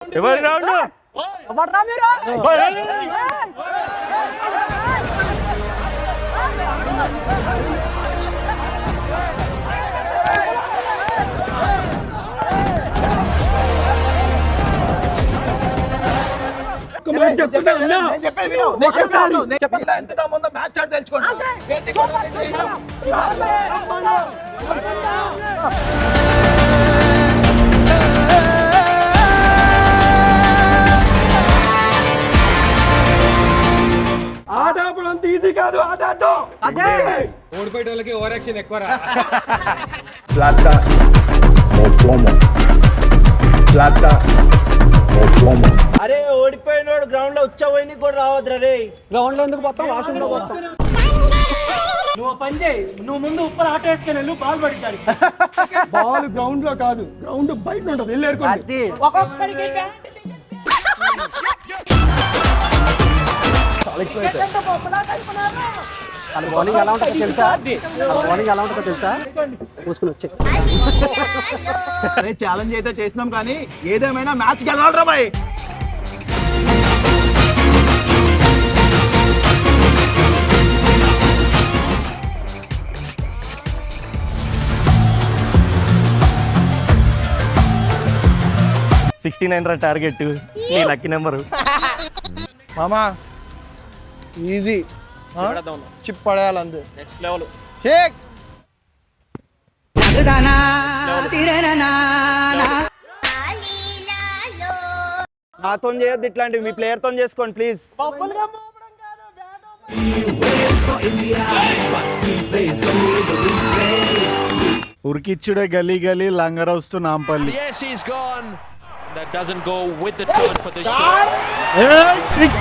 ఎవరి రౌండ్ ఎవడ్రా మీరు? చెప్తున్నా ఎంత దమ్ముందో మ్యాచ్ ఆడి తెలుసుకోండి. ఆట అప్పుడు అంత ఈజీ కాదు. ఆట ఓడిపోయే వాళ్ళకి ఓవర్ యాక్షన్ ఎక్కువ. Plata o plomo. Plata o plomo. అరే ఓడిపోయినోడు గ్రౌండ్ లో ఉచ్చపోయి కూడా రావద్దురా రే. గ్రౌండ్ లో ఎందుకు పోతాం? వాష్రూమ్ లో పోతాం. నువ్వు పని చేయి, నువ్వు ముందు ఉప్పర్ ఆట వేసుకుని వెళ్ళు, బాల్ పడిద్దాడు. బాల్ గ్రౌండ్ లో కాదు, గ్రౌండ్ బయట ఉంటది. వెళ్ళి ఏరుకోండి. అది ఒక్కొక్కడికి బౌలింగ్ ఎలా ఉంటుందో తెలుసా? బౌలింగ్ ఎలా ఉంటుందో తెలుసా? పూసుకుని వచ్చే ఛాలెంజ్ అయితే చేసినాం కానీ ఏదేమైనా మ్యాచ్ గెలవాలరా బాయ్. టార్గెట్ నీ లక్కీ నెంబరు. మామా ఈజీ చిప్ పడేయాలంతే. Next level shake. నాతో చేయొద్దు ఇట్లాంటివి, మీ ప్లేయర్ తో చేసుకోండి ప్లీజ్. ఉరికిచ్చుడే గలీ గలీ లంగరౌస్తు Nampally. Yes, he's gone. That doesn't go with the turn for the shot. 6